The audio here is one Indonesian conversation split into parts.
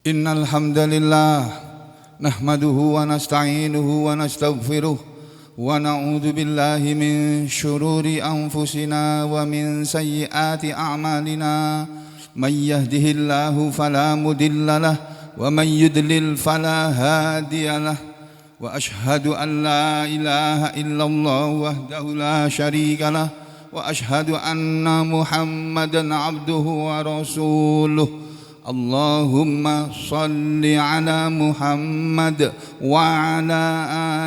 Innal hamdalillah nahmaduhu wa nasta'inuhu wa nastaghfiruh wa na'udzu billahi min syururi anfusina wa min sayyiati a'malina may yahdihillahu fala mudilla lahu wa may yudlil fala hadiya lahu wa ashhadu an la ilaha illallah wahdahu la syarika lahu wa ashhadu anna Muhammadan abduhu wa rasuluh. Allahumma salli ala Muhammad wa ala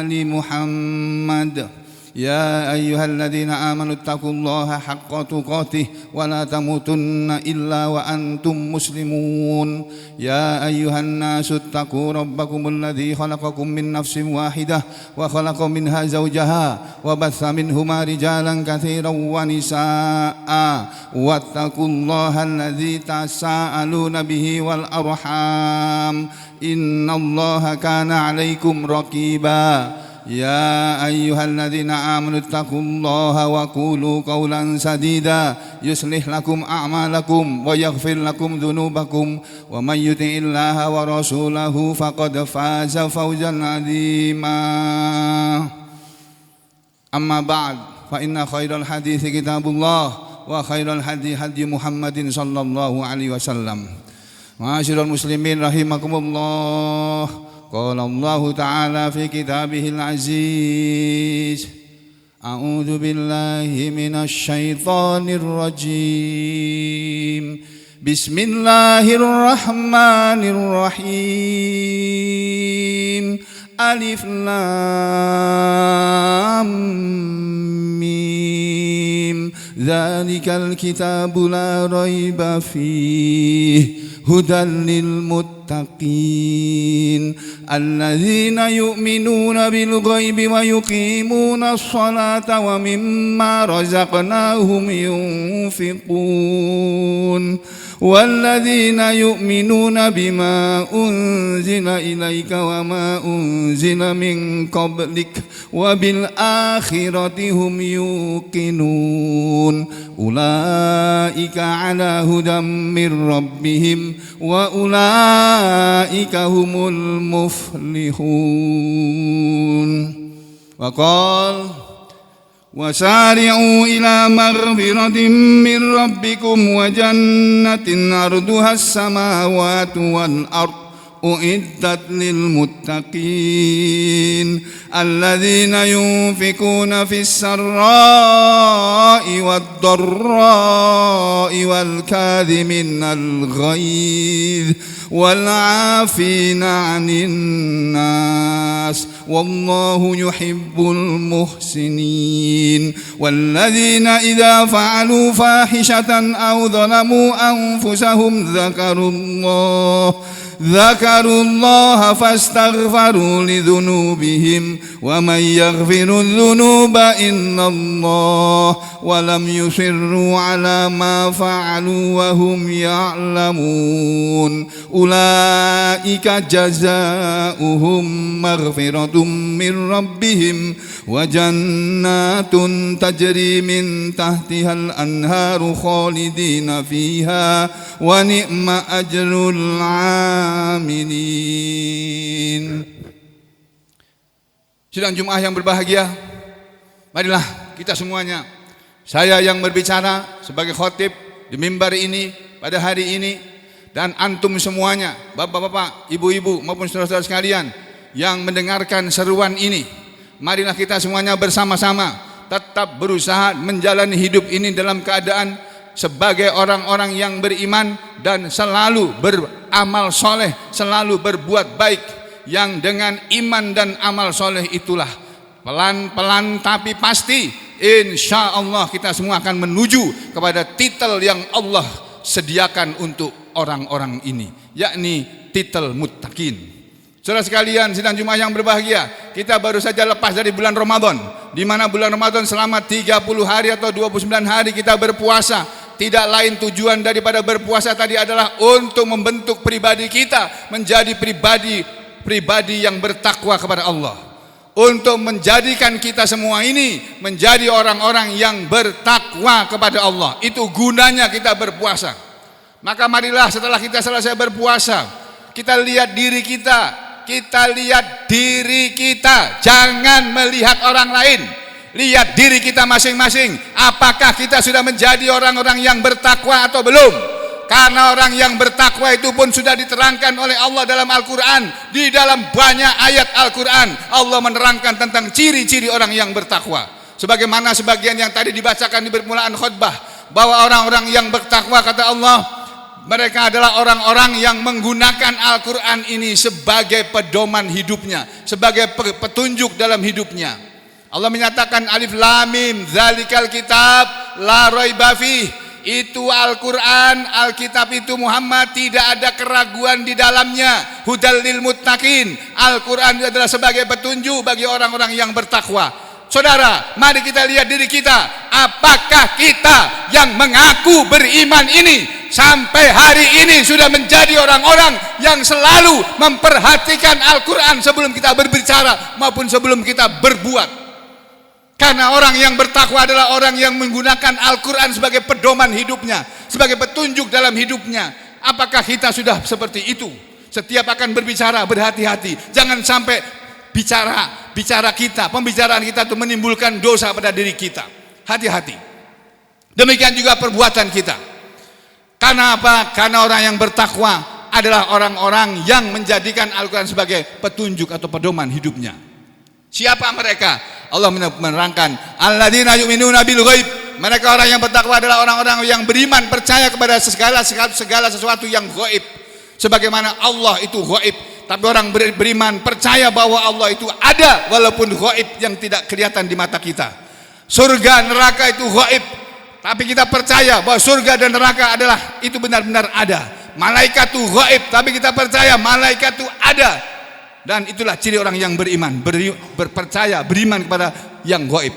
ali Muhammad. Ya ayyuhalladzina amanu taqullaha haqqa tuqatih wa la tamutunna illa wa antum muslimun. Ya ayyuhan nasu taqu rabbakumul ladzi khalaqakum min nafsin wahidah wa khalaqa minha zawjaha wa batha minhuma rijalan katsiran wa nisaa'a wattaqullaha alladzi tasaaluna bihi wal arham innallaha kana 'alaikum raqiba. Ya ayyuhalladzina amanu taqullaha wa qulu qawlan sadida yuslih lakum a'malakum wa yaghfir lakum dhunubakum wa may yuti'illaha wa rasulahu faqad faza fawzan 'azima. Amma ba'd, fa inna khairal hadithi kitabullah wa khairal hadi hadi Muhammadin sallallahu alaihi wasallam. Ma'asyiral muslimin rahimakumullah. Qala Allah Ta'ala fi kitabihil aziz. A'udzu billahi minasy syaithanir rajim. Bismillahirrahmanirrahim. Alif lam mim. Dzalikal kitabu la raiba fihi hudan lil muttaqin alladzina yu'minuna bil ghaibi wa yuqimuna as-salata wa mimma razaqnahum yunfiqun walladzina yu'minuna bima unzila ilaika wa ma unzila min qablik wa bil akhirati hum yuqinun ulaika ala hudam mir rabbihim wa ulaika humul muflihun. Wa qala wasari'u ila maghfiratin min rabbikum wa jannatin arduha as-samawati wal ard uiddat lil muttaqin alladzina yunfikuna fis sarra'i wad dharra'i wal kadhiminal ghaidh wal 'afina 'anil nas wallahu yuhibbul muhsinin walladzina idza fa'alu fahishatan aw dhalamu anfusahum ذكروا الله فاستغفروا لذنوبهم ومن يغفر الذنوب إلا الله ولم يصروا على ما فعلوا وهم يعلمون أولئك جزاؤهم مغفرة من ربهم وجنات تجري من تحتها الأنهار خالدين فيها ونعم أجر العاملين. Sidang Jumat yang berbahagia, marilah kita semuanya, saya yang berbicara sebagai khotib di mimbar ini pada hari ini, dan antum semuanya, bapak-bapak, ibu-ibu maupun saudara-saudara sekalian yang mendengarkan seruan ini, marilah kita semuanya bersama-sama tetap berusaha menjalani hidup ini dalam keadaan sebagai orang-orang yang beriman dan selalu beramal soleh, selalu berbuat baik, yang dengan iman dan amal soleh itulah pelan-pelan tapi pasti insya Allah kita semua akan menuju kepada titel yang Allah sediakan untuk orang-orang ini, yakni titel muttaqin. Saudara sekalian, sidang Jumat yang berbahagia, kita baru saja lepas dari bulan Ramadan, di mana bulan Ramadan selama 30 hari atau 29 hari kita berpuasa. Tidak lain tujuan daripada berpuasa tadi adalah untuk membentuk pribadi kita menjadi pribadi yang bertakwa kepada Allah, untuk menjadikan kita semua ini menjadi orang-orang yang bertakwa kepada Allah. Itu gunanya kita berpuasa. Maka marilah setelah kita selesai berpuasa, Kita lihat diri kita. Kita lihat diri kita. Jangan melihat orang lain. Lihat diri kita masing-masing. Apakah kita sudah menjadi orang-orang yang bertakwa atau belum? Karena orang yang bertakwa itu pun sudah diterangkan oleh Allah dalam Al-Quran. Di dalam banyak ayat Al-Quran, Allah menerangkan tentang ciri-ciri orang yang bertakwa. Sebagaimana sebagian yang tadi dibacakan di permulaan khutbah, bahwa orang-orang yang bertakwa, kata Allah, mereka adalah orang-orang yang menggunakan Al-Quran ini sebagai pedoman hidupnya, sebagai petunjuk dalam hidupnya. Allah menyatakan alif lam mim zalikal kitab la raiba fih. Itu Al-Quran, Alkitab itu Muhammad, tidak ada keraguan di dalamnya. Hudal lil muttaqin. Al-Quran itu adalah sebagai petunjuk bagi orang-orang yang bertakwa. Saudara, mari kita lihat diri kita. Apakah kita yang mengaku beriman ini sampai hari ini sudah menjadi orang-orang yang selalu memperhatikan Al-Quran sebelum kita berbicara maupun sebelum kita berbuat? Karena orang yang bertakwa adalah orang yang menggunakan Al-Quran sebagai pedoman hidupnya, sebagai petunjuk dalam hidupnya. Apakah kita sudah seperti itu? Setiap akan berbicara, berhati-hati. Jangan sampai bicara kita, pembicaraan kita itu menimbulkan dosa pada diri kita. Hati-hati. Demikian juga perbuatan kita. Karena apa? Karena orang yang bertakwa adalah orang-orang yang menjadikan Al-Quran sebagai petunjuk atau pedoman hidupnya. Siapa mereka? Allah menerangkan, alladzina yu'minuna bil ghaib. Mereka orang yang bertakwa adalah orang-orang yang beriman, percaya kepada segala sesuatu yang gaib. Sebagaimana Allah itu gaib, tapi orang beriman percaya bahwa Allah itu ada walaupun gaib yang tidak kelihatan di mata kita. Surga neraka itu gaib, tapi kita percaya bahwa surga dan neraka adalah itu benar-benar ada. Malaikat itu gaib, tapi kita percaya malaikat itu ada. Dan itulah ciri orang yang beriman, berpercaya, beriman kepada yang gaib.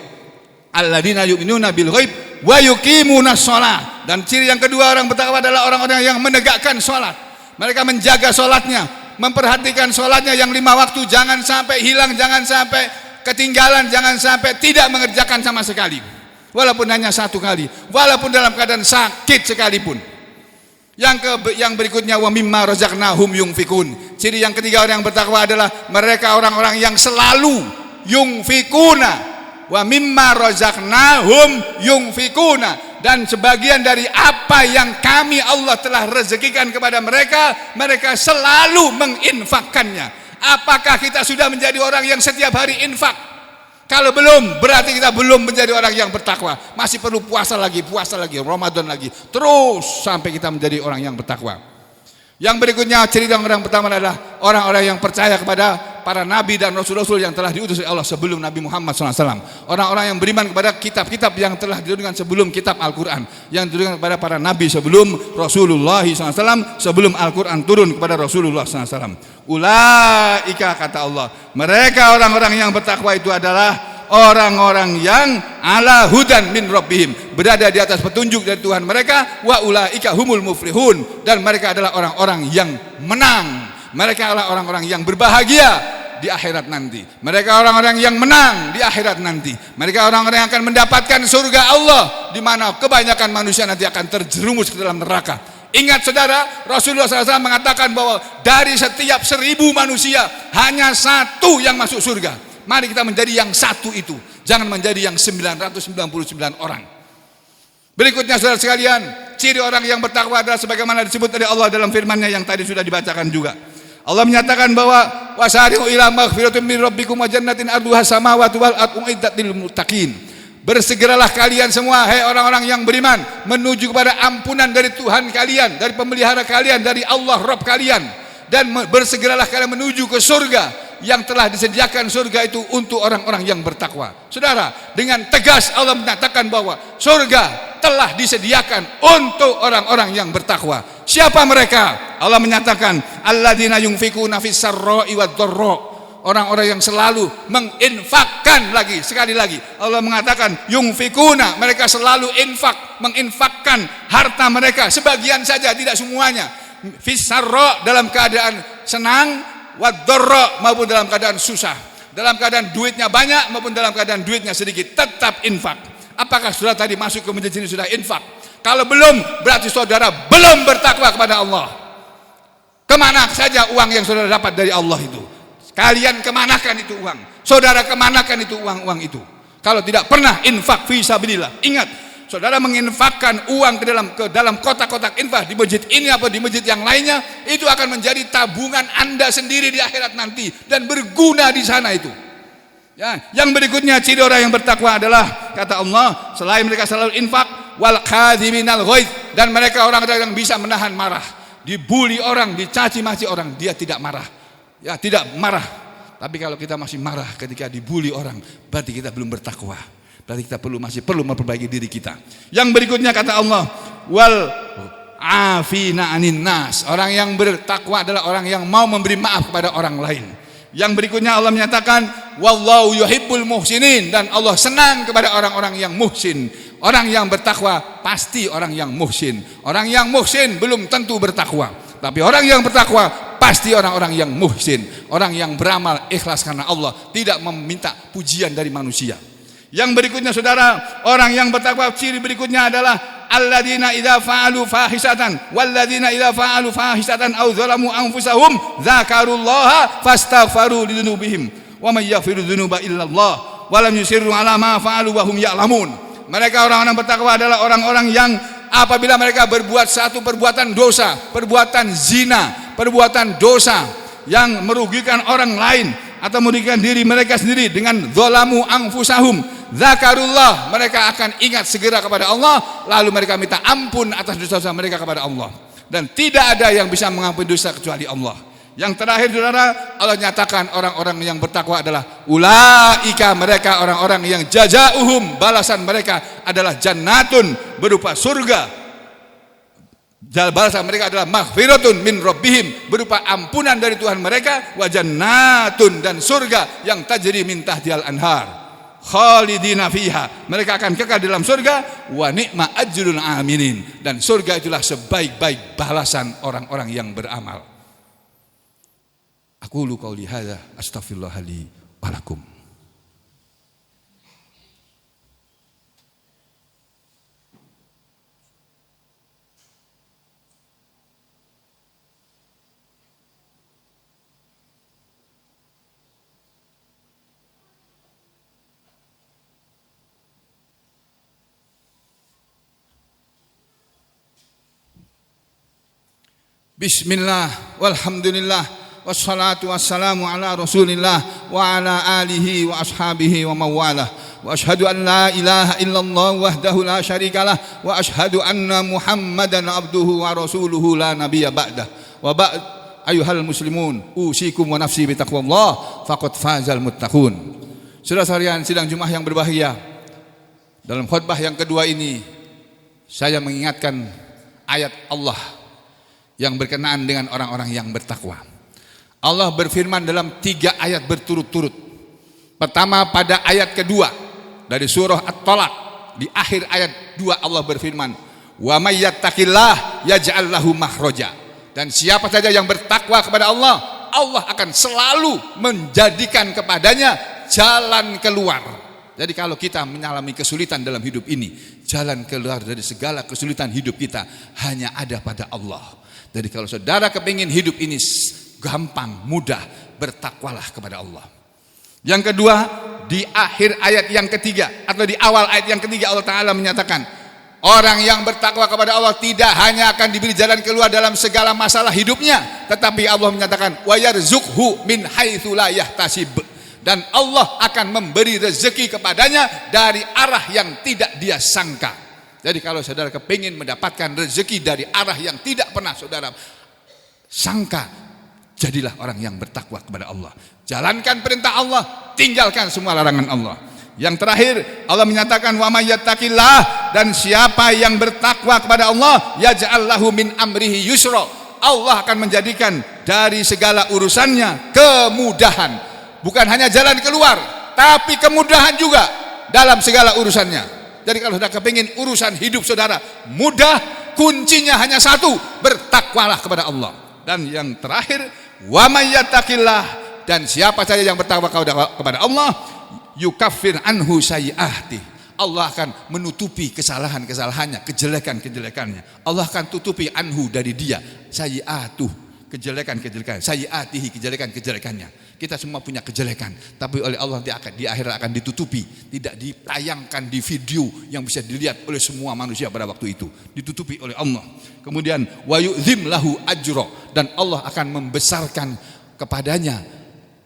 Alladzina yu'minuna bil ghaib wa yuqimunas shalah. Dan ciri yang kedua orang bertakwa adalah orang-orang yang menegakkan salat. Mereka menjaga salatnya, memperhatikan salatnya yang 5 waktu, jangan sampai hilang, jangan sampai ketinggalan, jangan sampai tidak mengerjakan sama sekali. Walaupun hanya 1 kali, walaupun dalam keadaan sakit sekalipun. Yang berikutnya wa mimma razaqnahum yunfikun. Ciri yang ketiga orang yang bertakwa adalah mereka orang-orang yang selalu yunfikuna. Wa mimma razaqnahum yunfikuna. Dan sebagian dari apa yang kami Allah telah rezekikan kepada mereka, mereka selalu menginfakkannya. Apakah kita sudah menjadi orang yang setiap hari infak? Kalau belum, berarti kita belum menjadi orang yang bertakwa. Masih perlu puasa lagi, Ramadan lagi, terus sampai kita menjadi orang yang bertakwa. Yang berikutnya, ciri orang pertama adalah orang-orang yang percaya kepada para nabi dan rasul-rasul yang telah diutus oleh Allah sebelum Nabi Muhammad SAW. Orang-orang yang beriman kepada kitab-kitab yang telah diturunkan sebelum kitab Al-Quran, yang diturunkan kepada para nabi sebelum Rasulullah SAW, sebelum Al-Quran turun kepada Rasulullah SAW. Ulaika, kata Allah, mereka orang-orang yang bertakwa itu adalah orang-orang yang ala hudan min rabbihim, berada di atas petunjuk dari Tuhan mereka. Wa ulaika humul muflihun, dan mereka adalah orang-orang yang menang. Mereka adalah orang-orang yang berbahagia di akhirat nanti. Mereka orang-orang yang menang di akhirat nanti. Mereka orang-orang yang akan mendapatkan surga Allah, di mana kebanyakan manusia nanti akan terjerumus ke dalam neraka. Ingat saudara, Rasulullah SAW mengatakan bahwa dari setiap 1000 manusia hanya 1 yang masuk surga. Mari kita menjadi yang 1 itu, jangan menjadi yang 999 orang. Berikutnya saudara sekalian, ciri orang yang bertakwa adalah sebagaimana disebut oleh Allah dalam firman-Nya yang tadi sudah dibacakan juga. Allah menyatakan bahwa wasari'u ila maghfiratin min rabbikum wa jannatin arduha samawati wal ardu uiddat lil muttaqin. Bersegeralah kalian semua, hai orang-orang yang beriman, menuju kepada ampunan dari Tuhan kalian, dari pemelihara kalian, dari Allah Rabb kalian. Dan bersegeralah kalian menuju ke surga yang telah disediakan surga itu untuk orang-orang yang bertakwa. Saudara, dengan tegas Allah menyatakan bahwa surga telah disediakan untuk orang-orang yang bertakwa. Siapa mereka? Allah menyatakan alladzina yunfikuna fis sarra'i wad dharra. Orang-orang yang selalu menginfakkan, lagi sekali lagi Allah mengatakan yunfikuna, mereka selalu menginfakkan harta mereka, sebagian saja, tidak semuanya. Fis sarra, dalam keadaan senang, wad dharra, maupun dalam keadaan susah, dalam keadaan duitnya banyak maupun dalam keadaan duitnya sedikit, tetap infak. Apakah saudara tadi masuk ke menjadi sudah infak? Kalau belum, berarti saudara belum bertakwa kepada Allah. Kemana saja uang yang saudara dapat dari Allah itu? Kalian kemanakan itu uang? Saudara kemanakan itu uang itu? Kalau tidak pernah infak fi sabilillah. Ingat, saudara menginfakkan uang ke dalam kotak-kotak infak di masjid ini apa di masjid yang lainnya, itu akan menjadi tabungan Anda sendiri di akhirat nanti dan berguna di sana itu. Ya, yang berikutnya ciri orang yang bertakwa adalah kata Allah, selain mereka selalu infak, wal kadhiminal ghaidz, dan mereka orang-orang yang bisa menahan marah. Dibuli orang, dicaci maki orang, dia tidak marah. Ya, tidak marah. Tapi kalau kita masih marah ketika dibuli orang, berarti kita belum bertakwa. Berarti kita masih perlu memperbaiki diri kita. Yang berikutnya kata Allah, wal afina anin nas. Orang yang bertakwa adalah orang yang mau memberi maaf kepada orang lain. Yang berikutnya Allah menyatakan wallahu yuhibbul muhsinin, dan Allah senang kepada orang-orang yang muhsin. Orang yang bertakwa pasti orang yang muhsin. Orang yang muhsin belum tentu bertakwa, tapi orang yang bertakwa pasti orang-orang yang muhsin. Orang yang beramal ikhlas karena Allah, tidak meminta pujian dari manusia. Yang berikutnya saudara, orang yang bertakwa ciri berikutnya adalah alladzina idza fa'alu fahisatan walladzina idza fa'alu fahisatan aw zalamu anfusahum dzakarullaha fastaghfaru lidzunubihim wa may yaghfiru dzunuba illallah wa lam yusirru ala ma fa'alu wa hum ya'lamun. Mereka orang-orang bertakwa adalah orang-orang yang apabila mereka berbuat satu perbuatan dosa, perbuatan zina, perbuatan dosa yang merugikan orang lain atau merugikan diri mereka sendiri dengan zalamu anfusahum, zakarullah, mereka akan ingat segera kepada Allah, lalu mereka minta ampun atas dosa-dosa mereka kepada Allah, dan tidak ada yang bisa mengampuni dosa kecuali Allah. Yang terakhir saudara, Allah nyatakan orang-orang yang bertakwa adalah ulaika, mereka orang-orang yang jazauhum, balasan mereka adalah jannatun, berupa surga. Balasan mereka adalah maghfiratun min rabbihim, berupa ampunan dari Tuhan mereka, wa jannatun, dan surga yang tajri min tahtihal anhar khalidina fiha, mereka akan kekal dalam surga, wa ni'ma ajrul amilin, dan surga itulah sebaik-baik balasan orang-orang yang beramal. Aqulu qauli hadza astaghfirullah li wa lakum. Bismillah walhamdulillah wassalatu wassalamu ala rasulillah wa ala alihi wa ashabihi wa mawalah, wa ashhadu an la ilaha illallah wahdahu la syarikalah, wa ashhadu anna muhammadan abduhu wa rasuluhu la nabiyya ba'dah, wa ba'd ayuhal muslimun usikum wa nafsi bitaqwallah faqad fazal muttaqun. Saudara-saudara sidang Jumat yang berbahagia, dalam khutbah yang kedua ini saya mengingatkan ayat Allah yang berkenaan dengan orang-orang yang bertakwa. Allah berfirman dalam 3 ayat berturut-turut. Pertama pada ayat kedua dari surah At-Talaq, di akhir ayat 2 Allah berfirman, "Wa may yattaqillah yaj'al lahu makhraja." Dan siapa saja yang bertakwa kepada Allah, Allah akan selalu menjadikan kepadanya jalan keluar. Jadi kalau kita mengalami kesulitan dalam hidup ini, jalan keluar dari segala kesulitan hidup kita hanya ada pada Allah. Jadi kalau saudara kepingin hidup ini gampang, mudah, bertakwalah kepada Allah. Yang kedua, di akhir ayat yang ketiga atau di awal ayat yang ketiga Allah Ta'ala menyatakan, orang yang bertakwa kepada Allah tidak hanya akan diberi jalan keluar dalam segala masalah hidupnya, tetapi Allah menyatakan wa yarzuqhu min haitsu la yahtasib, dan Allah akan memberi rezeki kepadanya dari arah yang tidak dia sangka. Jadi kalau saudara kepingin mendapatkan rezeki dari arah yang tidak pernah saudara sangka, jadilah orang yang bertakwa kepada Allah. Jalankan perintah Allah, tinggalkan semua larangan Allah. Yang terakhir Allah menyatakan wa may yattaqillah, dan siapa yang bertakwa kepada Allah yaj'al lahu min amrihi yusra, Allah akan menjadikan dari segala urusannya kemudahan. Bukan hanya jalan keluar, tapi kemudahan juga dalam segala urusannya. Jadi kalau sudah kepingin urusan hidup saudara mudah, kuncinya hanya satu, bertakwalah kepada Allah. Dan yang terakhir, wa may yattaqillah, dan siapa saja yang bertakwa kepada Allah, yukaffir anhu sayyi'ati, Allah akan menutupi kesalahan-kesalahannya, kejelekan-kejelekannya. Allah akan tutupi anhu dari dia sayyi'atuh, kejelekan-kejelekan, sayyiatihi, kejelekan-kejelekannya. Kita semua punya kejelekan, tapi oleh Allah di akhirat akan ditutupi, tidak ditayangkan di video yang bisa dilihat oleh semua manusia pada waktu itu, ditutupi oleh Allah. Kemudian wa yu'zim lahu ajro, dan Allah akan membesarkan kepadanya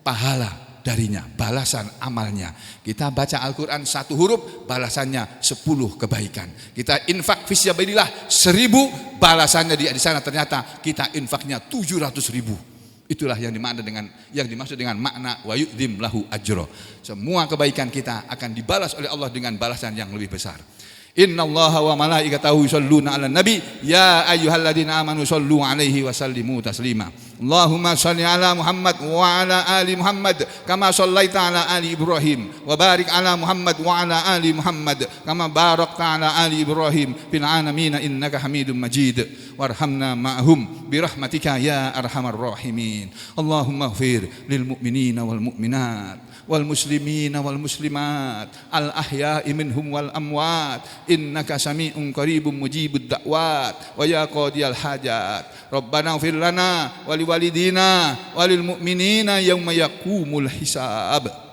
pahala darinya, balasan amalnya. Kita baca Al-Quran 1 huruf, balasannya 10 kebaikan. Kita infak fisabilillah 1000, balasannya di sana ternyata kita infaknya 700.000. Itulah yang dimaksud dengan makna wa yu'zim lahu ajro. Semua kebaikan kita akan dibalas oleh Allah dengan balasan yang lebih besar. Innallaha wa malaikatahu yusholluna 'alan nabi ya ayyuhalladzina amanu shollu 'alaihi wa sallimu taslima. Allahumma shalli 'ala Muhammad wa 'ala ali Muhammad kama shallaita 'ala ali Ibrahim wa barik 'ala Muhammad wa 'ala ali Muhammad kama barakta 'ala ali Ibrahim fil 'alamin innaka Hamidum Majid. Warhamna ma'hum birahmatika ya arhamar rahimin. Allahumma ighfir lil mu'minina wal mu'minat wal muslimina wal muslimat al ahya'i minhum wal amwat innaka sami'un qaribun mujibud da'wat wa ya qadiyal hajat. Rabbana ighfir lana wa liwalidina walil mu'minina yauma yaqumul hisab.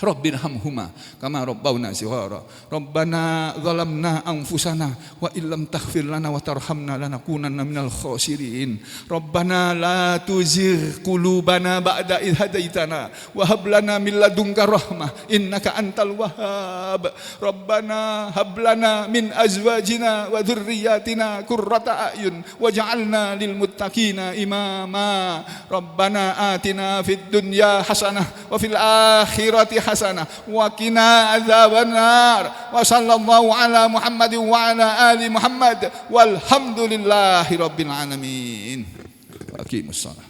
Rabbirhamhuma kama rabbawna shighara. Rabbana zalamna anfusana wa illam taghfir lana wa tarhamna lanakunanna minal khasirin. Rabbana la tuzigh qulubana ba'da idh hadaitana wa hab lana min ladunka rahmah innaka antal wahhab. Rabbana hab lana min azwajina wa dhurriyyatina qurrata a'yun waj'alna lil muttaqina imama. Rabbana atina fid dunya hasanah wa fil akhirati hasanah wa qina adzabannar. Wa sallallahu ala Muhammadin wa ala ali Muhammad walhamdulillahi rabbil alamin. Wa aqimus shalah.